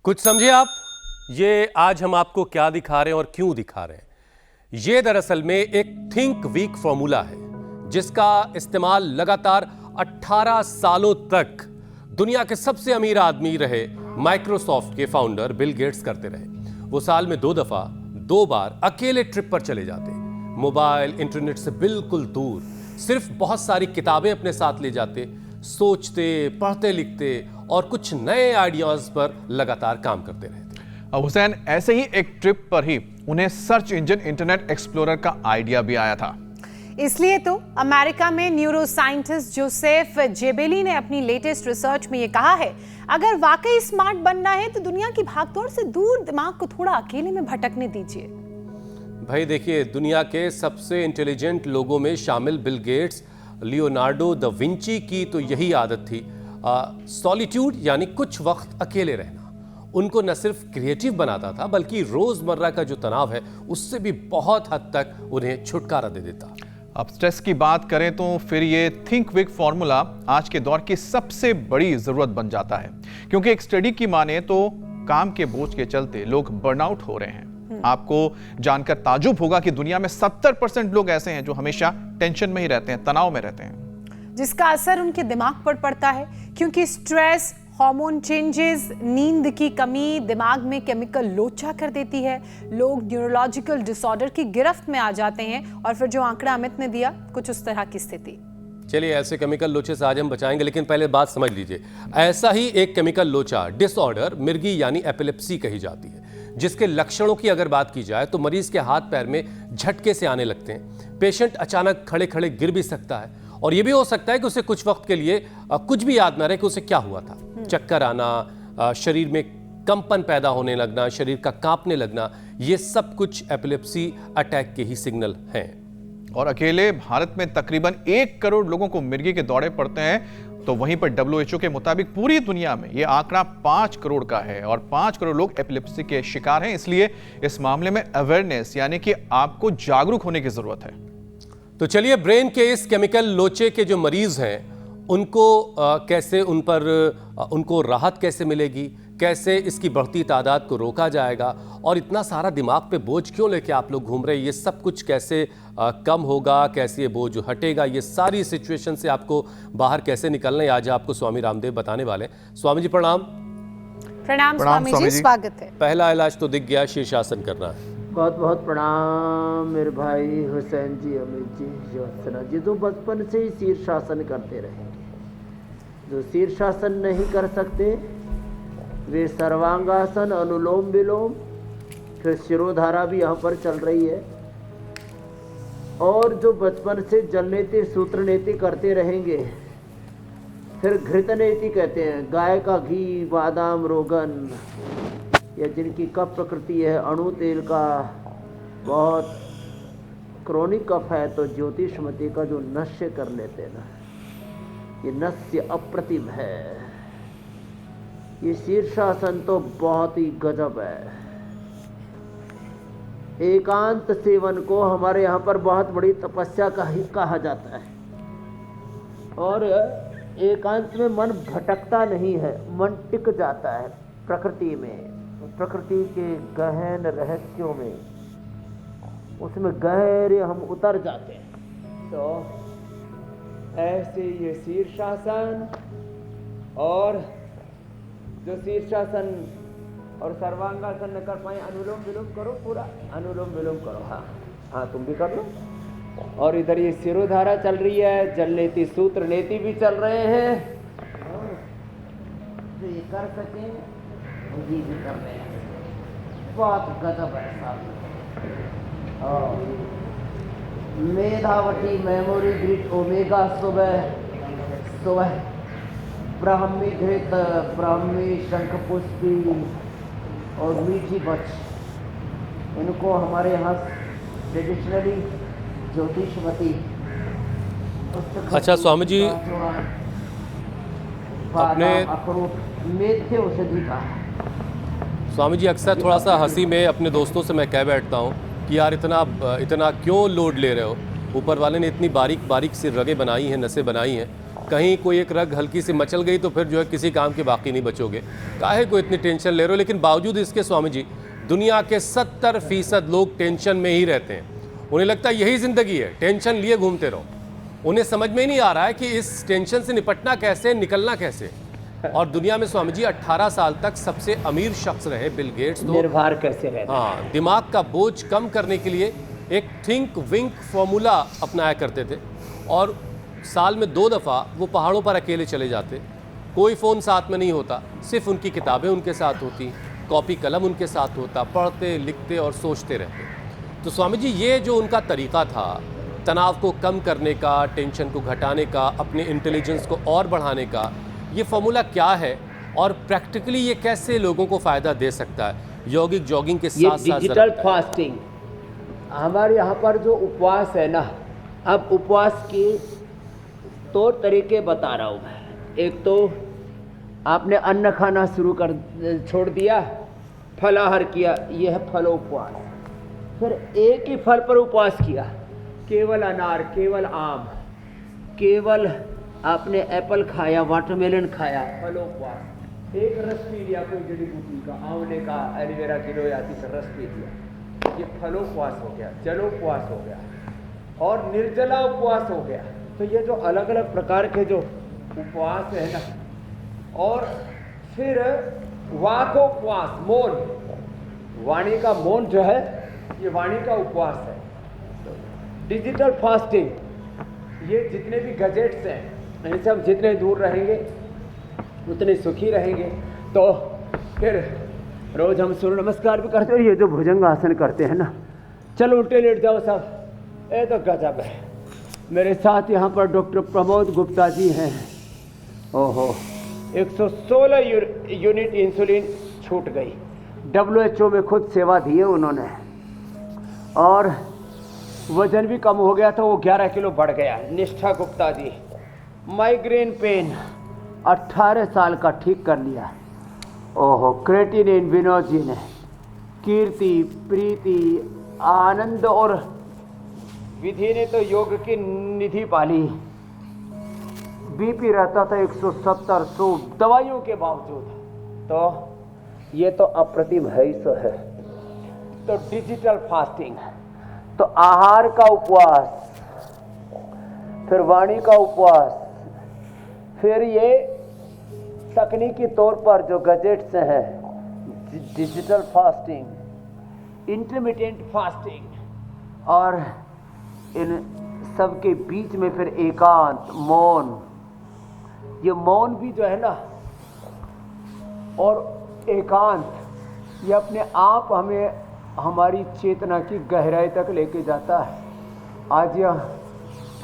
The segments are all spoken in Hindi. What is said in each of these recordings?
कुछ समझे आप? ये आज हम आपको क्या दिखा रहे हैं और क्यों दिखा रहे हैं। ये दरअसल में एक थिंक वीक फॉर्मूला है जिसका इस्तेमाल लगातार 18 सालों तक दुनिया के सबसे अमीर आदमी रहे माइक्रोसॉफ्ट के फाउंडर बिल गेट्स करते रहे। वो साल में 2 दफा 2 बार अकेले ट्रिप पर चले जाते, मोबाइल इंटरनेट से बिल्कुल दूर, सिर्फ बहुत सारी किताबें अपने साथ ले जाते, सोचते, पढ़ते, लिखते और कुछ नए आइडियाज पर लगातार काम करते रहते। हुसैन, ऐसे ही एक ट्रिप पर ही उन्हें सर्च इंजन इंटरनेट एक्सप्लोरर का आइडिया भी आया था। इसलिए तो अमेरिका में न्यूरो साइंटिस्ट जोसेफ जेबेली ने अपनी लेटेस्ट रिसर्च में ये कहा है, अगर वाकई स्मार्ट बनना है तो दुनिया की भागदौड़ से दूर दिमाग को थोड़ा अकेले में भटकने दीजिए। भाई देखिए, दुनिया के सबसे इंटेलिजेंट लोगों में शामिल Bill Gates, Leonardo da Vinci की तो यही आदत थी, सॉलिट्यूड यानी कुछ वक्त अकेले रहना। उनको न सिर्फ क्रिएटिव बनाता था बल्कि रोजमर्रा का जो तनाव है उससे भी बहुत हद तक उन्हें छुटकारा दे देता। अब स्ट्रेस की बात करें तो फिर ये थिंक विक फॉर्मूला आज के दौर की सबसे बड़ी जरूरत बन जाता है, क्योंकि एक स्टडी की माने तो काम के बोझ के चलते लोग बर्नआउट हो रहे हैं। आपको जानकर ताजुब होगा कि दुनिया में 70% लोग ऐसे हैं जो हमेशा टेंशन में ही रहते हैं, तनाव में रहते हैं, जिसका असर उनके दिमाग पर पड़ता है, क्योंकि स्ट्रेस, हार्मोन चेंजेस, नींद की कमी दिमाग में केमिकल लोचा कर देती है। लोग न्यूरोलॉजिकल डिसऑर्डर की गिरफ्त में आ जाते हैं और फिर जो आंकड़ा अमित ने दिया, कुछ उस तरह की स्थिति। चलिए, ऐसे केमिकल लोचे से आज हम बचाएंगे, लेकिन पहले बात समझ लीजिए। ऐसा ही एक केमिकल लोचा, डिसऑर्डर, मिर्गी यानी एपिलेप्सी कही जाती है, जिसके लक्षणों की अगर बात की जाए तो मरीज के हाथ पैर में झटके से आने लगते हैं। पेशेंट अचानक खड़े खड़े गिर भी सकता है और यह भी हो सकता है कि उसे कुछ वक्त के लिए कुछ भी याद ना रहे कि उसे क्या हुआ था। चक्कर आना, शरीर में कंपन पैदा होने लगना, शरीर का कांपने लगना, ये सब कुछ एपिलेप्सी अटैक के ही सिग्नल हैं। और अकेले भारत में तकरीबन 1 करोड़ लोगों को मिर्गी के दौरे पड़ते हैं, तो वहीं पर WHO के मुताबिक पूरी दुनिया में यह आंकड़ा 5 करोड़ का है और 5 करोड़ लोग एपिलेप्सी के शिकार हैं। इसलिए इस मामले में अवेयरनेस यानी कि आपको जागरूक होने की जरूरत है। तो चलिए, ब्रेन के इस केमिकल लोचे के जो मरीज हैं उनको कैसे उनको राहत कैसे मिलेगी, कैसे इसकी बढ़ती तादाद को रोका जाएगा और इतना सारा दिमाग पे बोझ क्यों लेके आप लोग घूम रहे हैं, ये सब कुछ कैसे कम होगा, कैसे ये बोझ हटेगा, ये सारी सिचुएशन से आपको बाहर कैसे निकलना है, आज आपको स्वामी रामदेव बताने वाले। स्वामी जी प्रणाम। प्रणाम स्वामी जी, स्वागत है। पहला इलाज तो दिख गया, शीर्षासन करना है। बहुत बहुत प्रणाम मेरे भाई हुसैन जी, अमित जी, ज्योत्सना जी, तो बचपन से ही शीर्षासन करते रहे। जो शीर्षासन नहीं कर सकते वे सर्वांगासन, अनुलोम विलोम, फिर शिरोधारा भी यहाँ पर चल रही है। और जो बचपन से जल नीति, सूत्र नीति करते रहेंगे, फिर घृत नीति कहते हैं, गाय का घी, बादाम, रोगन, या जिनकी कफ प्रकृति है, अणु तेल का बहुत क्रोनिक कफ है, तो ज्योतिषमती का जो नश्य कर लेते हैं ना, ये नस्य अप्रतिम है। ये शीर्षासन तो बहुत ही गजब है। एकांत सेवन को हमारे यहाँ पर बहुत बड़ी तपस्या का ही कहा जाता है। और एकांत में मन भटकता नहीं है, मन टिक जाता है प्रकृति में, प्रकृति के गहन रहस्यों में, उसमें गहरे हम उतर जाते हैं। तो ऐसे ये शीर्षासन, और जो शीर्षासन और सर्वांगासन न कर पाए, अनुलोम विलोम करो, पूरा अनुलोम विलोम करो। हाँ हाँ, तुम भी कर लो। और इधर ये शिरोधारा चल रही है, जल नीति, सूत्र नीति भी चल रहे हैं, जो ये कर सके ये भी कर रहे हैं। बहुत गजब है साहब। मेधावती, मेमोरी ग्रिड, ओमेगा, सुबह सुबह ब्राह्मी घृत, ब्राह्मी शंखपुष्पी और मीठी बच, इनको हमारे यहाँ ट्रेडिशनली ज्योतिषमती। अच्छा स्वामी जी, अपने मेथे औषधि का। स्वामी जी, अक्सर थोड़ा सा हंसी में अपने दोस्तों से मैं कह बैठता हूँ कि यार इतना क्यों लोड ले रहे हो। ऊपर वाले ने इतनी बारीक बारीक सी रगें बनाई हैं, नसें बनाई हैं, कहीं कोई एक रग हल्की सी मचल गई तो फिर जो है किसी काम के बाकी नहीं बचोगे। काहे को इतनी टेंशन ले रहे हो? लेकिन बावजूद इसके स्वामी जी, दुनिया के 70% लोग टेंशन में ही रहते हैं। उन्हें लगता है यही ज़िंदगी है, टेंशन लिए घूमते रहो। उन्हें समझ में ही नहीं आ रहा है कि इस टेंशन से निपटना कैसे, निकलना कैसे। और दुनिया में स्वामी जी 18 साल तक सबसे अमीर शख्स रहे बिल गेट्स। तो निर्भर कैसे रहना। हाँ, दिमाग का बोझ कम करने के लिए एक थिंक विंक फॉर्मूला अपनाया करते थे और साल में 2 दफ़ा वो पहाड़ों पर अकेले चले जाते। कोई फ़ोन साथ में नहीं होता, सिर्फ उनकी किताबें उनके साथ होती, कॉपी कलम उनके साथ होता, पढ़ते लिखते और सोचते रहते। तो स्वामी जी ये जो उनका तरीक़ा था तनाव को कम करने का, टेंशन को घटाने का, अपने इंटेलिजेंस को और बढ़ाने का, ये फॉर्मूला क्या है और प्रैक्टिकली ये कैसे लोगों को फ़ायदा दे सकता है यौगिक जॉगिंग के ये साथ साथ? डिजिटल फास्टिंग, हमारे यहाँ पर जो उपवास है ना, अब उपवास के तौर तरीके बता रहा हूँ मैं। एक तो आपने अन्न खाना शुरू कर छोड़ दिया, फलाहार किया, यह है फल उपवास। फिर एक ही फल पर उपवास किया, केवल अनार, केवल आम, केवल आपने एप्पल खाया, वाटरमेलन खाया, फल उपवास। एक रस पी लिया कोई जड़ी बूटी का, आंवले का, एलोवेरा की लोयाती का रस पी लिया, ये फलोपवास हो गया, जलोपवास हो गया और निर्जला उपवास हो गया। तो ये जो अलग अलग प्रकार के जो उपवास है ना, और फिर वाकोपवास, मौन, वाणी का मौन जो है ये वाणी का उपवास है। डिजिटल फास्टिंग, ये जितने भी गजेट्स हैं इनसे हम जितने दूर रहेंगे उतने सुखी रहेंगे। तो फिर रोज हम सूर्य नमस्कार भी करते हैं, ये जो भुजंग आसन करते हैं ना, चलो उल्टे लेट जाओ सब, ये तो गजब है। मेरे साथ यहाँ पर डॉक्टर प्रमोद गुप्ता जी हैं। ओहो, 116 यूनिट इंसुलिन छूट गई, WHO में खुद सेवा दी है उन्होंने, और वजन भी कम हो गया था, वो 11 किलो बढ़ गया। निष्ठा गुप्ता जी, माइग्रेन पेन 18 साल का ठीक कर लिया। ओहो, क्रेटिनिन विनोद जी ने, कीर्ति, प्रीति, आनंद और विधि ने तो योग की निधि पाली। बीपी रहता था 170, 100 दवाइयों के बावजूद। तो ये तो अप्रतिम है ही सो है। तो डिजिटल फास्टिंग, तो आहार का उपवास, फिर वाणी का उपवास, फिर ये तकनीकी तौर पर जो गजेट्स हैं, डिजिटल फास्टिंग, इंटरमिटेंट फास्टिंग, और इन सब के बीच में फिर एकांत, मौन। ये मौन भी जो है ना और एकांत, ये अपने आप हमें हमारी चेतना की गहराई तक लेके जाता है। आज यह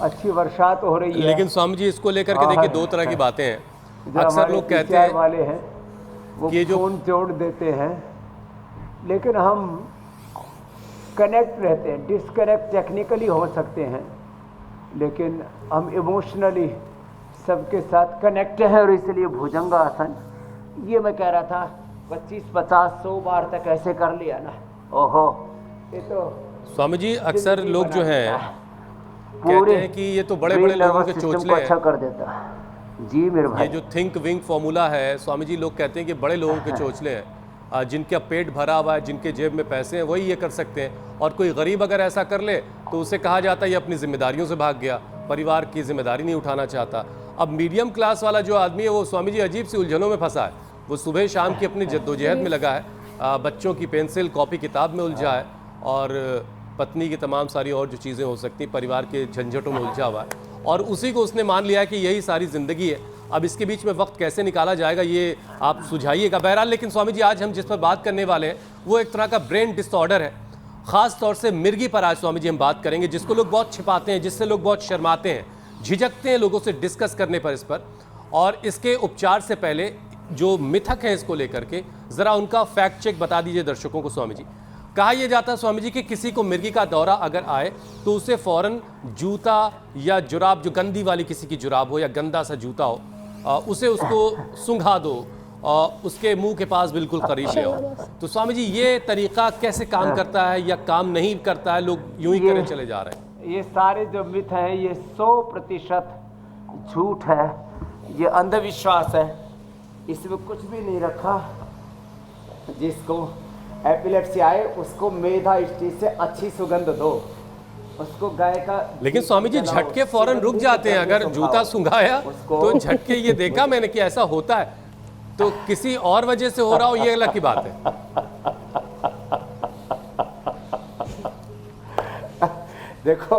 अच्छी बरसात हो रही है, लेकिन स्वामी जी इसको लेकर के देखिए 2 तरह की बातें हैं। जो अक्सर हमारे लोग कहते PCI हैं वाले हैं वो कि जो फोन जोड़ देते हैं, लेकिन हम कनेक्ट रहते हैं। डिस्कनेक्ट टेक्निकली हो सकते हैं, लेकिन हम इमोशनली सबके साथ कनेक्ट हैं, और इसलिए भुजंगासन, ये मैं कह रहा था 25, 50, 100 बार तक ऐसे कर लिया ना, ओहो, ये तो स्वामी जी अक्सर लोग जो हैं कहते हैं कि ये तो बड़े बड़े लोगों के चोचले अच्छा हैं। कर देता है। जी मेरे भाई, ये जो थिंक विंक फॉर्मूला है स्वामी जी, लोग कहते हैं कि बड़े लोगों के चोचले हैं, जिनका पेट भरा हुआ है, जिनके जेब में पैसे हैं, वही ये कर सकते हैं। और कोई गरीब अगर ऐसा कर ले तो उसे कहा जाता है ये अपनी जिम्मेदारियों से भाग गया, परिवार की जिम्मेदारी नहीं उठाना चाहता। अब मीडियम क्लास वाला जो आदमी है वो स्वामी जी अजीब सी उलझनों में फंसा है। वो सुबह शाम की अपनी जद्दोजहद में लगा है, बच्चों की पेंसिल कॉपी किताब में उलझा है, और पत्नी की तमाम सारी और जो चीज़ें हो सकती हैं परिवार के झंझटों में उलझा हुआ है, और उसी को उसने मान लिया है कि यही सारी ज़िंदगी है। अब इसके बीच में वक्त कैसे निकाला जाएगा ये आप सुझाइएगा। बहरहाल, लेकिन स्वामी जी आज हम जिस पर बात करने वाले हैं वो एक तरह का ब्रेन डिसऑर्डर है, ख़ास तौर से मिर्गी पर आज स्वामी जी हम बात करेंगे, जिसको लोग बहुत छिपाते हैं, जिससे लोग बहुत शर्माते हैं, झिझकते हैं लोगों से डिस्कस करने पर इस पर। और इसके उपचार से पहले जो मिथक है इसको लेकर के ज़रा उनका फैक्ट चेक बता दीजिए दर्शकों को स्वामी जी। कहा यह जाता है स्वामी जी कि किसी को मिर्गी का दौरा अगर आए तो उसे फ़ौरन जूता या जुराब, जो गंदी वाली किसी की जुराब हो या गंदा सा जूता हो, उसे उसको सुंघा दो, उसके मुंह के पास बिल्कुल करीब ले आओ। तो स्वामी जी ये तरीका कैसे काम करता है या काम नहीं करता है? लोग यूं ही करे चले जा रहे हैं। ये सारे जो मिथ हैं ये 100% झूठ है, ये अंधविश्वास है, इसमें कुछ भी नहीं रखा। जिसको एपिलेप्सी आए उसको मेधा इष्टि से अच्छी सुगंध दो, उसको गाय का। लेकिन स्वामी जी झटके फौरन रुक जाते हैं, अगर जूता सुंघाया तो झटके, ये देखा मैंने कि ऐसा होता है, तो किसी और वजह से हो रहा हो ये अलग की बात है। देखो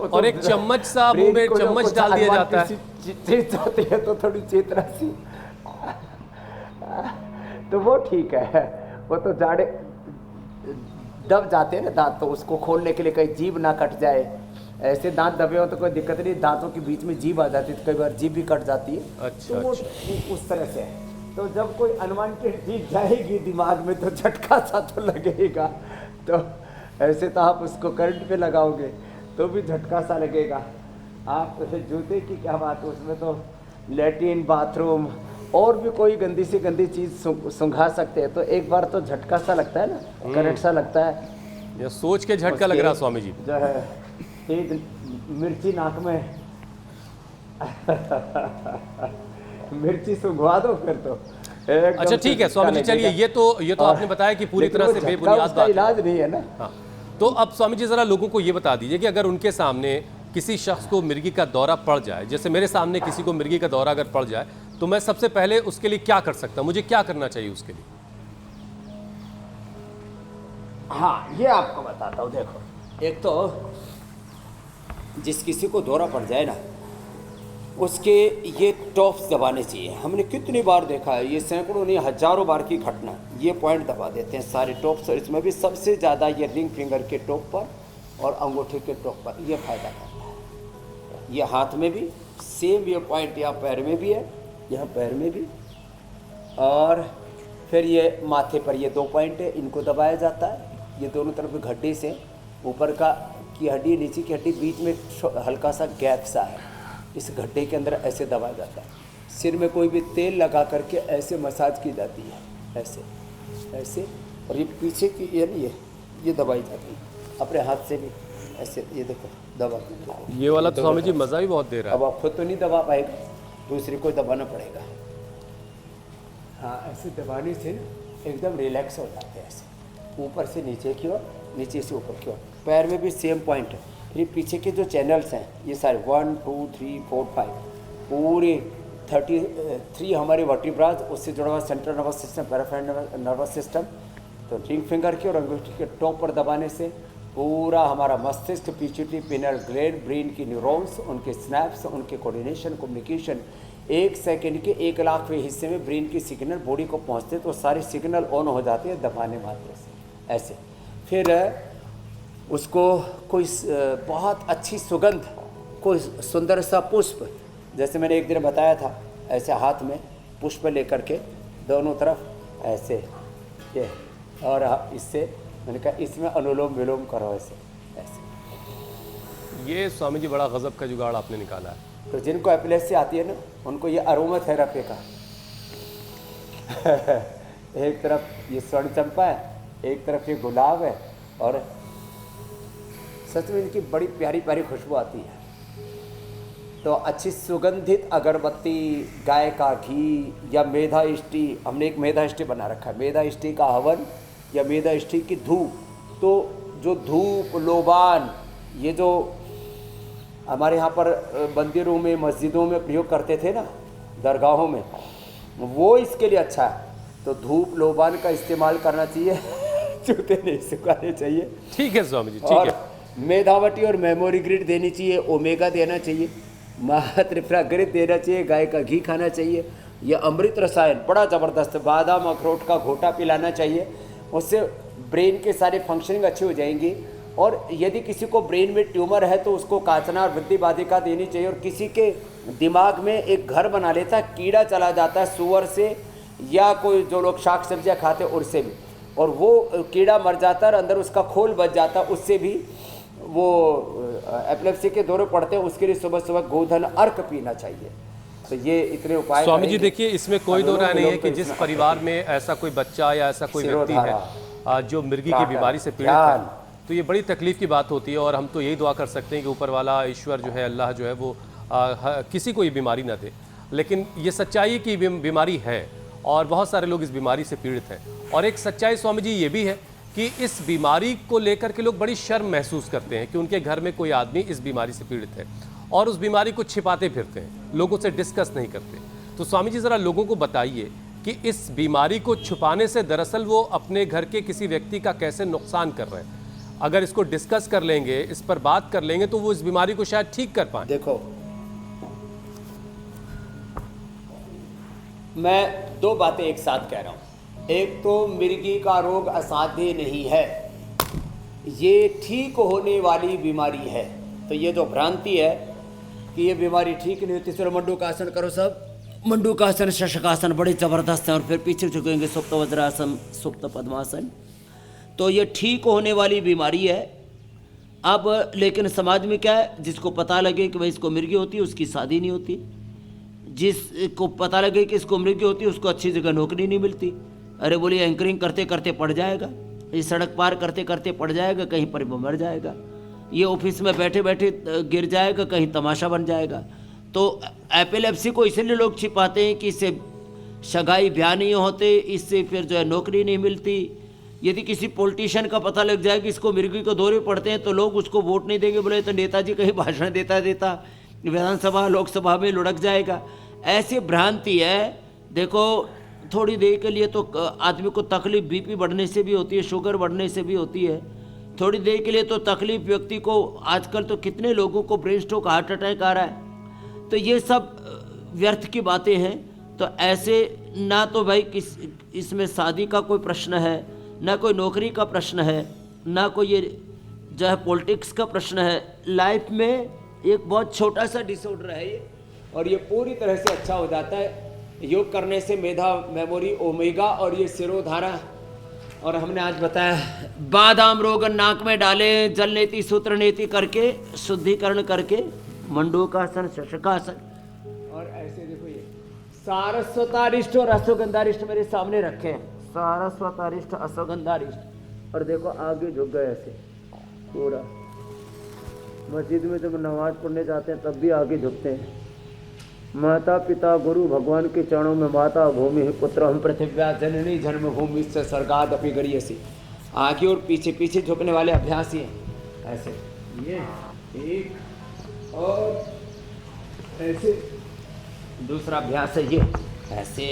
और एक चम्मच सा मुंह में चम्मच डाल दिया जाता है, चीज जाती है तो थोड़ी चेतना सी, तो वो ठीक है। वो तो जाड़े दब जाते हैं ना दांत, तो उसको खोलने के लिए कहीं जीभ ना कट जाए, ऐसे दांत दबे हो तो कोई दिक्कत नहीं, दांतों के बीच में जीभ आ जाती है तो कई बार जीभ भी कट जाती है। अच्छा, तो वो उस तरह से है। तो जब कोई अनवांटेड चीज जाएगी दिमाग में तो झटका सा तो लगेगा। तो ऐसे तो आप उसको करंट पे लगाओगे तो भी झटका सा लगेगा। आप जूते की क्या बात है, उसमें तो लैट्रिन, बाथरूम और भी कोई गंदी से गंदी चीज सुंघा सकते हैं, तो एक बार तो झटका सा लगता है ना, करंट सा लगता है। या सोच के झटका लग रहा स्वामी जी। जो है तेज मिर्ची नाक में मिर्ची सुंघवा दो फिर तो एकदम। अच्छा ठीक है स्वामी जी, चलिए ये तो आपने बताया कि पूरी तरह से बेबुनियाद बात है, इलाज नहीं है ना। हाँ, तो अब स्वामी जी जरा लोगों को ये बता दीजिए कि अगर उनके सामने किसी शख्स को मिर्गी का दौरा पड़ जाए, जैसे मेरे सामने किसी को मिर्गी का दौरा अगर पड़ जाए, तो मैं सबसे पहले उसके लिए क्या कर सकता हूं, मुझे क्या करना चाहिए उसके लिए? हाँ, ये आपको बताता हूँ। देखो, एक तो जिस किसी को दौरा पड़ जाए ना, उसके ये टॉप्स दबाने चाहिए। हमने कितनी बार देखा है, ये सैकड़ों नहीं हजारों बार की घटना, ये पॉइंट दबा देते हैं सारे टॉप्स, और इसमें भी सबसे ज़्यादा ये रिंग फिंगर के टॉप पर और अंगूठे के टॉप पर ये फायदा करता है। ये हाथ में भी सेम ये पॉइंट, यहाँ पैर में भी है, यहाँ पैर में भी, और फिर ये माथे पर ये 2 पॉइंट है, इनको दबाया जाता है। ये दोनों तरफ गड्ढे से ऊपर का की हड्डी, नीचे की हड्डी, बीच में हल्का सा गैप सा है, इस गड्ढे के अंदर ऐसे दबाया जाता है। सिर में कोई भी तेल लगा करके ऐसे मसाज की जाती है, ऐसे ऐसे, और ये पीछे की ये दबाई जाती है अपने हाथ से भी ऐसे, ये देखो दबा। ये वाला तो स्वामी जी मजा भी बहुत दे रहा है। अब आप खुद तो नहीं दबा पाएगा, दूसरे को दबाना पड़ेगा। हाँ, ऐसे दबाने से ना एकदम रिलैक्स हो जाते हैं, ऐसे ऊपर से नीचे की ओर, नीचे से ऊपर की ओर। पैर में भी सेम पॉइंट है। फिर पीछे के जो चैनल्स हैं ये सारे 1 2 3 4 5 पूरे 33 हमारे वर्टिब्राज, उससे जुड़ा हुआ central nervous system, peripheral nervous system. तो रिंग फिंगर के और अंगूठी के टॉप पर दबाने से पूरा हमारा मस्तिष्क, पिट्यूटरी, पिनल ग्लैंड, ब्रेन की न्यूरॉन्स, उनके स्नैप्स, उनके कोऑर्डिनेशन, कम्युनिकेशन, 1 सेकंड के 1 लाखवें हिस्से में ब्रेन की सिग्नल बॉडी को पहुंचते, तो सारे सिग्नल ऑन हो जाते हैं दबाने मात्र से ऐसे। फिर उसको कोई बहुत अच्छी सुगंध, कोई सुंदर सा पुष्प, जैसे मैंने एक दिन बताया था, ऐसे हाथ में पुष्प लेकर के दोनों तरफ ऐसे ये, और इससे मैंने कहा इसमें अनुलोम विलोम करो ऐसे ऐसे। ये स्वामी जी बड़ा गजब का जुगाड़ आपने निकाला है। तो जिनको एपिलेप्सी आती है ना, उनको ये अरोमा थेरेपी का एक तरफ ये स्वर्ण चंपा है, एक तरफ ये गुलाब है, और सच में इनकी बड़ी प्यारी प्यारी खुशबू आती है। तो अच्छी सुगंधित अगरबत्ती, गाय का घी या मेधा इष्टि, हमने एक मेधा इष्टि बना रखा है, मेधा इष्टि का हवन या मेधा इष्टि की धूप। तो जो धूप, लोबान, ये जो हमारे यहाँ पर मंदिरों में, मस्जिदों में प्रयोग करते थे ना, दरगाहों में, वो इसके लिए अच्छा है। तो धूप, लोबान का इस्तेमाल करना चाहिए, जूते नहीं सुखाने चाहिए। ठीक है स्वामी जी, ठीक है। मेधावटी और मेमोरी ग्रिड देनी चाहिए, ओमेगा देना चाहिए, त्रिफ्राग्रिड देना चाहिए, गाय का घी खाना चाहिए, यह अमृत रसायन बड़ा ज़बरदस्त, बादाम अखरोट का घोटा पिलाना चाहिए, उससे ब्रेन के सारे फंक्शनिंग अच्छी हो जाएंगी। और यदि किसी को ब्रेन में ट्यूमर है तो उसको काचना और वृद्धि बाधिका देनी चाहिए। और किसी के दिमाग में एक घर बना लेता, कीड़ा चला जाता है सुअर से या कोई जो लोग शाक सब्जियाँ खाते हैं उससे भी, और वो कीड़ा मर जाता है और अंदर उसका खोल बच जाता है, उससे भी वो एपिलेप्सी के दौरे पड़ते हैं। उसके लिए सुबह सुबह गोधन अर्क पीना चाहिए। तो ये इतने उपाय स्वामी जी देखिए, इसमें कोई दो राय नहीं है कि जिस परिवार में ऐसा कोई बच्चा या ऐसा कोई व्यक्ति है जो मिर्गी की बीमारी से पीड़ित है, तो ये बड़ी तकलीफ की बात होती है। और हम तो यही दुआ कर सकते हैं कि ऊपर वाला ईश्वर जो है, अल्लाह जो है, वो किसी को ये बीमारी ना दे, लेकिन ये सच्चाई की बीमारी है और बहुत सारे लोग इस बीमारी से पीड़ित हैं। और एक सच्चाई स्वामी जी ये भी है कि इस बीमारी को लेकर के लोग बड़ी शर्म महसूस करते हैं कि उनके घर में कोई आदमी इस बीमारी से पीड़ित है और उस बीमारी को छिपाते फिरते हैं, लोगों से डिस्कस नहीं करते। तो स्वामी जी ज़रा लोगों को बताइए कि इस बीमारी को छुपाने से दरअसल वो अपने घर के किसी व्यक्ति का कैसे नुकसान कर रहे हैं। अगर इसको डिस्कस कर लेंगे, इस पर बात कर लेंगे, तो वो इस बीमारी को शायद ठीक कर पाए। देखो, मैं दो बातें एक साथ कह रहा हूं। एक तो मिर्गी का रोग असाध्य नहीं है, ये ठीक होने वाली बीमारी है। तो ये जो भ्रांति है कि ये बीमारी ठीक नहीं होती, चलो मंडूकासन करो, सब मंडूकासन शशकासन बड़े ज़बरदस्त हैं, और फिर पीछे झुकेंगे सुप्त वज्रासन सुप्त पद्मासन, तो ये ठीक होने वाली बीमारी है। अब लेकिन समाज में क्या है, जिसको पता लगे कि भाई इसको मिर्गी होती है उसकी शादी नहीं होती, जिसको पता लगे कि इसको मिर्गी होती है उसको अच्छी जगह नौकरी नहीं मिलती। अरे बोलिए एंकरिंग करते करते पड़ जाएगा, ये सड़क पार करते करते पड़ जाएगा, कहीं पर वो मर जाएगा, ये ऑफिस में बैठे बैठे गिर जाएगा, कहीं तमाशा बन जाएगा। तो एपिलेप्सी को इसलिए लोग छिपाते हैं कि इससे सगाई ब्याह नहीं होते, इससे फिर जो है नौकरी नहीं मिलती। यदि किसी पॉलिटिशियन का पता लग जाए कि इसको मिर्गी को दौरे पड़ते हैं तो लोग उसको वोट नहीं देंगे, बोले तो नेताजी कहीं भाषण देता विधानसभा लोकसभा में लुढ़क जाएगा। ऐसी भ्रांति है। देखो, थोड़ी देर के लिए तो आदमी को तकलीफ बीपी बढ़ने से भी होती है, शुगर बढ़ने से भी होती है, थोड़ी देर के लिए तो तकलीफ व्यक्ति को, आजकल तो कितने लोगों को ब्रेन स्ट्रोक हार्ट अटैक आ रहा है। तो ये सब व्यर्थ की बातें हैं। तो ऐसे ना तो भाई इसमें शादी का कोई प्रश्न है, ना कोई नौकरी का प्रश्न है, ना कोई ये जो है पॉलिटिक्स का प्रश्न है। लाइफ में एक बहुत छोटा सा डिसऑर्डर है ये, और ये पूरी तरह से अच्छा हो जाता है योग करने से। मेधा, मेमोरी, ओमेगा और ये सिरोधारा, और हमने आज बताया बादाम रोगन नाक में डाले, जल नेति सूत्र नेति करके शुद्धिकरण करके मंडूकासन शशकासन, और ऐसे देखो ये सारस्वतारिष्ट और अश्वगंधारिष्ट मेरे सामने रखे हैं, सारस्वतारिष्ट अश्वगंधारिष्ट। और देखो आगे झुक गए ऐसे पूरा। मस्जिद में जब नमाज पढ़ने जाते हैं तब भी आगे झुकते हैं। माता पिता गुरु भगवान के चरणों में माता भूमि पुत्र हम पृथिव्या जननी जन्मभूमि से स्वर्गाद अपि गरीयसी। आगे और पीछे पीछे झुकने वाले अभ्यास ही हैं। ऐसे ये एक, और ऐसे दूसरा अभ्यास है ये, ऐसे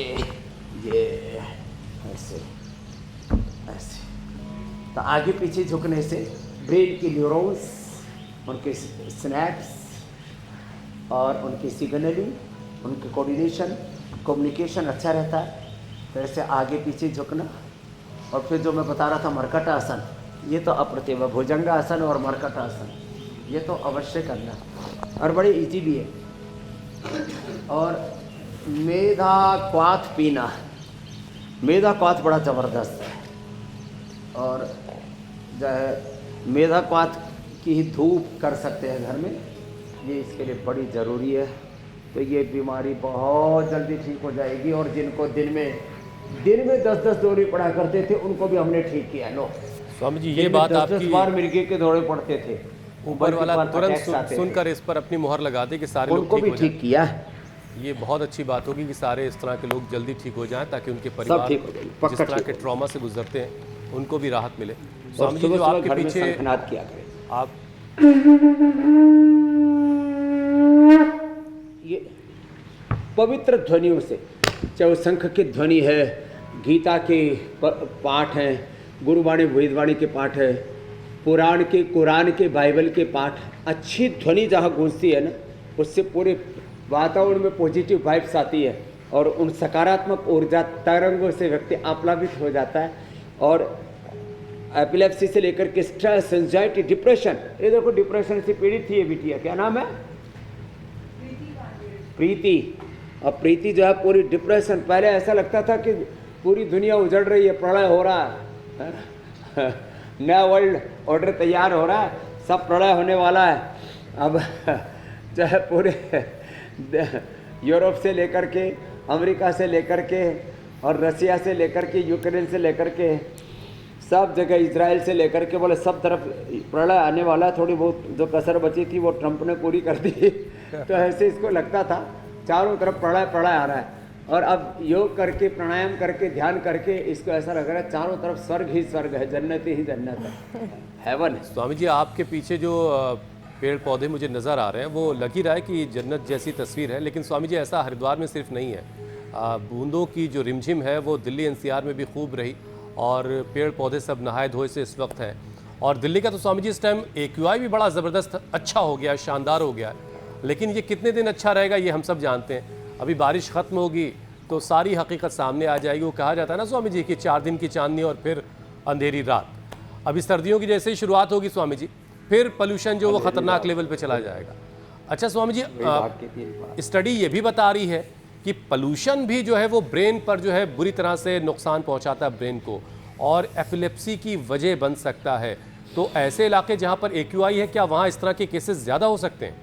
ये, ऐसे ऐसे। तो आगे पीछे झुकने से ब्रेन की न्यूरॉन्स, उनके स्नैप्स और उनकी सिग्नलिंग, उनकी कोऑर्डिनेशन, कम्युनिकेशन अच्छा रहता है। तो ऐसे आगे पीछे झुकना। और फिर जो मैं बता रहा था मरकट आसन, ये तो अप्रतिम है। भुजंगासन और मरकट आसन ये तो अवश्य करना, और बड़े इजी भी है। और मेधा क्वाथ पीना, मेधा क्वाथ बड़ा ज़बरदस्त है। और जो है मेधा क्वाथ की ही धूप कर सकते हैं घर में, ये इसके लिए बड़ी ज़रूरी है। तो ये बीमारी बहुत जल्दी ठीक हो जाएगी। और जिनको दिन में 10-10 दौरे पड़ा करते थे उनको भी हमने ठीक किया। लो स्वामी जी, ये बात आपकी 10 बार मिर्गी के दौरे पड़ते थे, ऊपर वाला तुरंत सुनकर इस पर अपनी मुहर लगा दे कि सारे लोग उनको भी ठीक किया। ये बहुत अच्छी बात होगी कि सारे इस तरह के लोग जल्दी ठीक हो जाएं, ताकि उनके परिवार जिस तरह के ट्रॉमा से गुजरते हैं उनको भी राहत मिले। स्वामी जी, जो आपके पीछे किया करें आप ये पवित्र ध्वनियों से, चाहे वो शंख की ध्वनि है, गीता के पाठ हैं, गुरुवाणी वेदवाणी के पाठ है, पुराण के, कुरान के, बाइबल के पाठ, अच्छी ध्वनि जहाँ गूंजती है ना, उससे पूरे वातावरण में पॉजिटिव वाइब्स आती है और उन सकारात्मक ऊर्जा तरंगों से व्यक्ति आप्लावित हो जाता है। और एपिलेप्सी से लेकर के स्ट्रेस, एंजाइटी, डिप्रेशन, ये देखो डिप्रेशन से पीड़ित थी ये बिटिया, क्या नाम है? प्रीति। और प्रीति जो है पूरी डिप्रेशन, पहले ऐसा लगता था कि पूरी दुनिया उजड़ रही है, प्रलय हो रहा है, नया वर्ल्ड ऑर्डर तैयार हो रहा है, सब प्रलय होने वाला है। अब जो है पूरे यूरोप से लेकर के, अमेरिका से लेकर के, और रसिया से लेकर के, यूक्रेन से लेकर के, सब जगह, इजराइल से लेकर के, बोले सब तरफ प्रलय आने वाला है। थोड़ी बहुत जो कसर बची थी वो ट्रंप ने पूरी कर दी तो ऐसे इसको लगता था चारों तरफ पड़ा आ रहा है, और अब योग करके प्राणायाम करके ध्यान करके इसको ऐसा लग रहा है चारों तरफ स्वर्ग ही स्वर्ग है, जन्नत ही जन्नत है, हेवन है। स्वामी जी, आपके पीछे जो पेड़ पौधे मुझे नज़र आ रहे हैं वो लग ही रहा है कि जन्नत जैसी तस्वीर है। लेकिन स्वामी जी, ऐसा हरिद्वार में सिर्फ नहीं है। बूंदों की जो रिमझिम है वो दिल्ली एनसीआर में भी खूब रही, और पेड़ पौधे सब नहाए धोए से इस वक्त हैं। और दिल्ली का तो स्वामी जी इस टाइम AQI भी बड़ा ज़बरदस्त अच्छा हो गया, शानदार हो गया। लेकिन ये कितने दिन अच्छा रहेगा ये हम सब जानते हैं। अभी बारिश ख़त्म होगी तो सारी हकीकत सामने आ जाएगी। वो कहा जाता है ना स्वामी जी कि 4 दिन की चांदनी और फिर अंधेरी रात। अभी सर्दियों की जैसे ही शुरुआत होगी स्वामी जी, फिर पोल्यूशन जो वो ख़तरनाक लेवल पे चला जाएगा। अच्छा स्वामी जी, स्टडी ये भी बता रही है कि पोल्यूशन भी जो है वो ब्रेन पर जो है बुरी तरह से नुकसान पहुंचाता है ब्रेन को, और एपिलेप्सी की वजह बन सकता है। तो ऐसे इलाके जहां पर AQI है, क्या वहां इस तरह के केसेस ज़्यादा हो सकते हैं?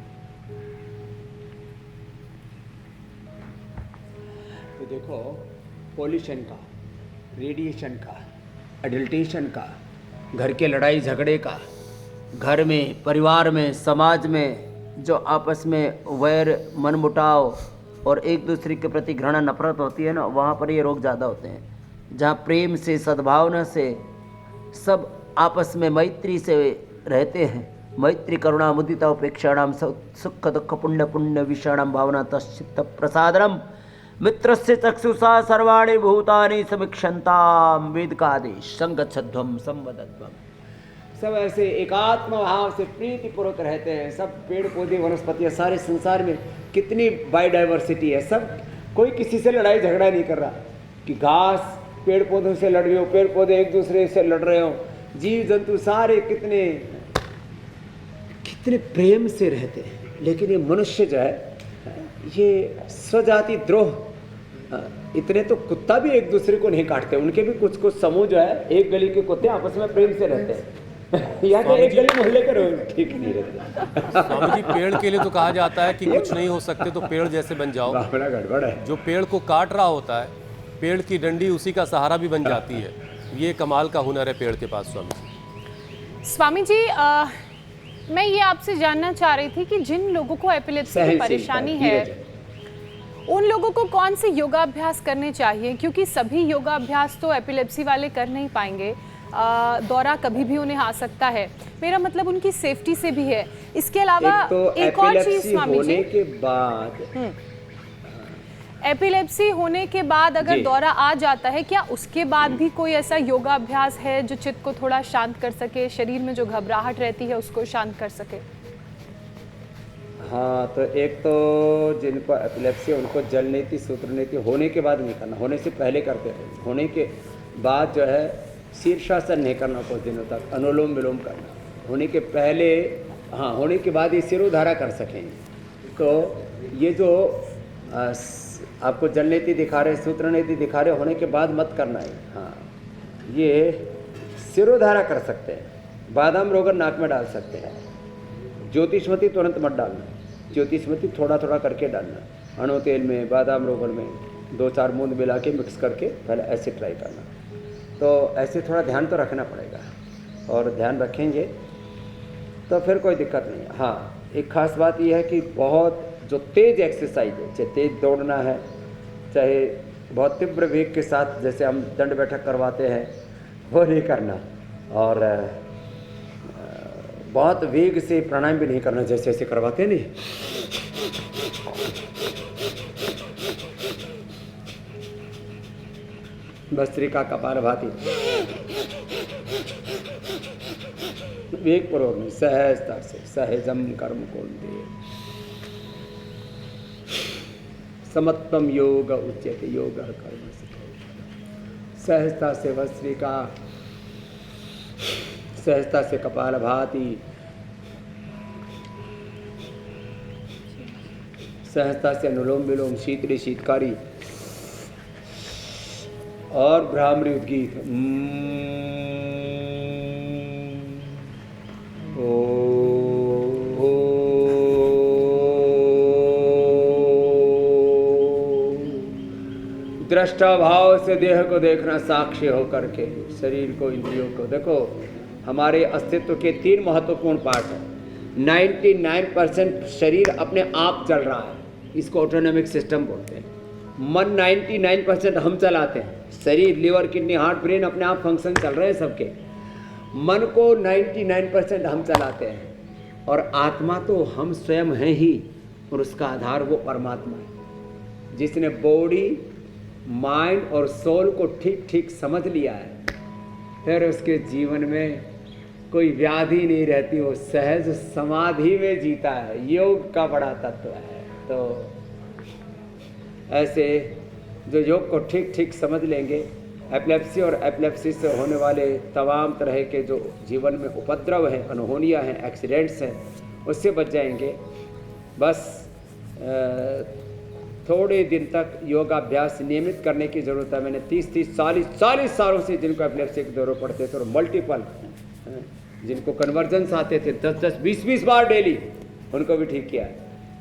तो देखो, पॉल्यूशन का, रेडिएशन का, एडल्टेशन का, घर के लड़ाई झगड़े का, घर में, परिवार में, समाज में जो आपस में वैर, मनमुटाव और एक दूसरे के प्रति घृणा, नफरत होती है ना, वहाँ पर ये रोग ज़्यादा होते हैं। जहाँ प्रेम से, सद्भावना से सब आपस में मैत्री से रहते हैं, मैत्री करुणा मुदिता उपेक्षाणाम सुख दुख पुण्य पुण्य विषाणाम भावना तश्चित्त प्रसादनम मित्रस्य चक्षुषा सर्वाणि भूतानि समीक्षन्ताम वेदकादेश संगच्छध्वम संवदध्वम। सब ऐसे एकात्म भाव से प्रीतिपूर्वक रहते हैं। सब पेड़ पौधे वनस्पतियाँ, सारे संसार में कितनी बायोडाइवर्सिटी है। सब कोई किसी से लड़ाई झगड़ा नहीं कर रहा कि घास पेड़ पौधों से लड़ रही हो, पेड़ पौधे एक दूसरे से लड़ रहे हो, जीव जंतु सारे कितने प्रेम से रहते हैं। लेकिन ये मनुष्य जो है, ये स्वजाति द्रोह, इतने तो कुत्ता भी एक दूसरे को नहीं काटते, उनके भी कुछ कुछ समूह जो है, एक गली के कुत्ते आपस में प्रेम से रहते हैं। या तो एक गली मोहल्ले के लोग ठीक नहीं रहते। स्वामी जी, पेड़ के लिए तो कहा जाता है कि कुछ नहीं हो सकते तो पेड़ जैसे बन जाओ। बड़ा गड़बड़ है। जो पेड़ को काट रहा होता है, पेड़ की डंडी उसी का सहारा भी बन जाती है। ये कमाल का हुनर है पेड़ के पास। स्वामी जी, मैं ये आपसे जानना चाह रही थी कि जिन लोगों को एपिलेप्सी की परेशानी है, उन लोगों को कौन से योगाभ्यास करने चाहिए? क्योंकि सभी योगाभ्यास तो एपिलेप्सी वाले कर नहीं पाएंगे, दौरा कभी भी उन्हें आ सकता है। मेरा मतलब उनकी सेफ्टी से भी है। इसके अलावा एक और चीज स्वामी जी, एपिलेप्सी होने के बाद अगर दौरा आ जाता है, क्या उसके बाद भी कोई ऐसा योगाभ्यास है जो चित्त को थोड़ा शांत कर सके, शरीर में जो घबराहट रहती है उसको शांत कर सके? हाँ, तो एक तो जिनको एपिलेप्सी है उनको जल नीति, सूत्र नीति होने के बाद नहीं करना, होने से पहले करते हैं। होने के बाद जो है शीर्षासन नहीं करना कुछ दिनों तक, अनुलोम विलोम करना। होने के पहले, हाँ, होने के बाद ये सिरोधारा कर सकेंगे। तो ये जो आपको जल नीति दिखा रहे, सूत्र नीति दिखा रहे, होने के बाद मत करना है। हाँ, ये सिरोधारा कर सकते हैं। बादाम रोगन नाक में डाल सकते हैं। ज्योतिषमती तुरंत मत डालना, ज्योतिषमती थोड़ा थोड़ा करके डालना। अणु तेल में, बादाम रोगन में 2-4 बूंद मिला के मिक्स करके पहले ऐसे ट्राई करना। तो ऐसे थोड़ा ध्यान तो रखना पड़ेगा, और ध्यान रखेंगे तो फिर कोई दिक्कत नहीं है। हाँ, एक ख़ास बात यह है कि बहुत जो तेज़ एक्सरसाइज है, चाहे तेज़ दौड़ना है, चाहे बहुत तीव्र वेग के साथ जैसे हम दंड बैठक करवाते हैं वो नहीं करना, और बहुत वेग से प्राणायाम भी नहीं करना जैसे ऐसे करवाते नहीं। भस्त्रिका कपालभाति वेग पूर्वक में सहजता से सहजम कर्म कौन्तेय समत्वम योग उच्यते योग कर्म से। सहजता से भस्त्रिका, सहजता से कपालभाति, सहजता से अनुलोम विलोम, शीतली शीतकारी और भ्रामरी उद्गीत। दृष्टा भाव से देह को देखना, साक्षी होकर के शरीर को, इंद्रियों को। देखो, हमारे अस्तित्व के 3 महत्वपूर्ण पार्ट हैं। 99% शरीर अपने आप चल रहा है, इसको ऑटोनॉमिक सिस्टम बोलते हैं। मन 99% हम चलाते हैं, शरीर, लिवर, किडनी, हार्ट, ब्रेन अपने आप फंक्शन चल रहे हैं सबके। मन को 99% हम चलाते हैं और आत्मा तो हम स्वयं हैं ही, और उसका आधार वो परमात्मा है जिसने बॉडी, माइंड और सोल को ठीक ठीक समझ लिया है। फिर उसके जीवन में कोई व्याधि नहीं रहती, वो सहज समाधि में जीता है। योग का बड़ा तत्व है। तो ऐसे जो योग को ठीक ठीक समझ लेंगे, एपिलेप्सी और एपिलेप्सी से होने वाले तमाम तरह के जो जीवन में उपद्रव हैं, अनहोनियाँ हैं, एक्सीडेंट्स हैं, उससे बच जाएंगे। बस थोड़े दिन तक योगाभ्यास नियमित करने की ज़रूरत है। मैंने 30-40 सालों से जिनको एपिलेप्सी के दौरे पड़ते थे और मल्टीपल जिनको कन्वर्जेंस आते थे 10-10, 20-20 बार डेली, उनको भी ठीक किया है।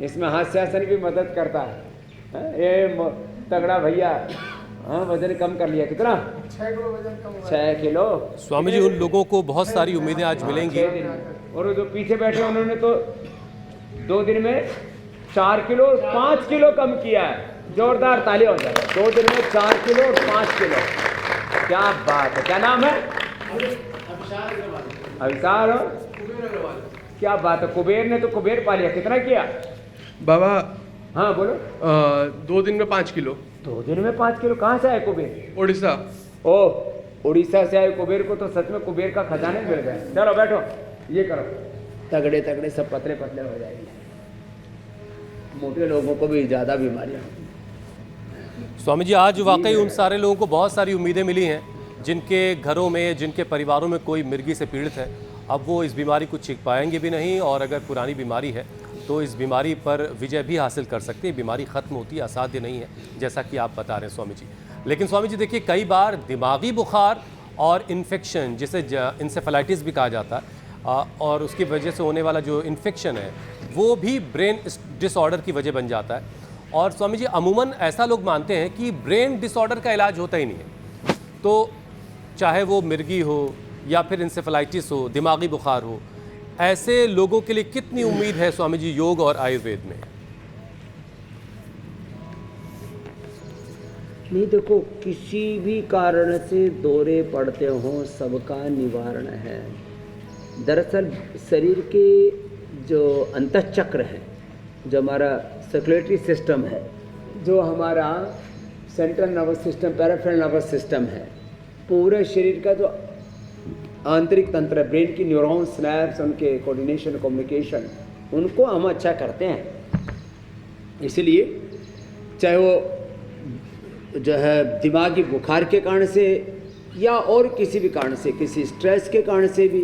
इसमें हास्यासन भी मदद करता है। ये तगड़ा भैया वजन कम कर लिया, कितना? 6 किलो वजन कम। 6 किलो। स्वामी जी, उन लोगों को बहुत सारी उम्मीदें आज मिलेंगी। और जो पीछे बैठे उन्होंने तो 2 दिन में 4 किलो और 5 किलो कम किया है। जोरदार ताली हो जाए। 2 दिन में 4 किलो और 5 किलो, क्या बात है। क्या नाम है? अविसार। क्या बात है। कुबेर ने तो कुबेर पा लिया। कितना किया बाबा? हाँ बोलो। 2 दिन में 5 किलो। 2 दिन में 5 किलो। कहाँ से आए कुबेर? उड़ीसा। ओह, उड़ीसा से आए कुबेर को तो सच में कुबेर का खजाने मिल गए। चलो बैठो, ये करो। तगड़े तगड़े सब पतले पतले हो जाएंगे। मोटे लोगों को भी ज़्यादा बीमारियाँ। स्वामी जी, आज वाकई उन सारे लोगों को बहुत सारी उम्मीदें मिली हैं जिनके घरों में, जिनके परिवारों में कोई मिर्गी से पीड़ित है। अब वो इस बीमारी को छींक पाएंगे भी नहीं, और अगर पुरानी बीमारी है तो इस बीमारी पर विजय भी हासिल कर सकते हैं। बीमारी ख़त्म होती है, असाध्य नहीं है, जैसा कि आप बता रहे हैं स्वामी जी। लेकिन स्वामी जी देखिए, कई बार दिमागी बुखार और इन्फेक्शन, जिसे इंसेफेलाइटिस भी कहा जाता है, और उसकी वजह से होने वाला जो इन्फेक्शन है वो भी ब्रेन डिसऑर्डर की वजह बन जाता है। और स्वामी जी, अमूमन ऐसा लोग मानते हैं कि ब्रेन डिसऑर्डर का इलाज होता ही नहीं है। तो चाहे वो मिर्गी हो या फिर इंसेफेलाइटिस हो, दिमागी बुखार हो, ऐसे लोगों के लिए कितनी उम्मीद है स्वामी जी योग और आयुर्वेद में? नहीं, देखो, किसी भी कारण से दौरे पड़ते हों, सबका निवारण है। दरअसल शरीर के जो अंतःचक्र है, जो हमारा सर्कुलेटरी सिस्टम है, जो हमारा central nervous system, peripheral nervous system है, पूरे शरीर का जो आंतरिक तंत्र है, ब्रेन की न्यूरॉन्स, स्नैप्स, उनके कोऑर्डिनेशन, कम्युनिकेशन, उनको हम अच्छा करते हैं। इसलिए चाहे वो जो है दिमागी बुखार के कारण से या और किसी भी कारण से, किसी स्ट्रेस के कारण से भी,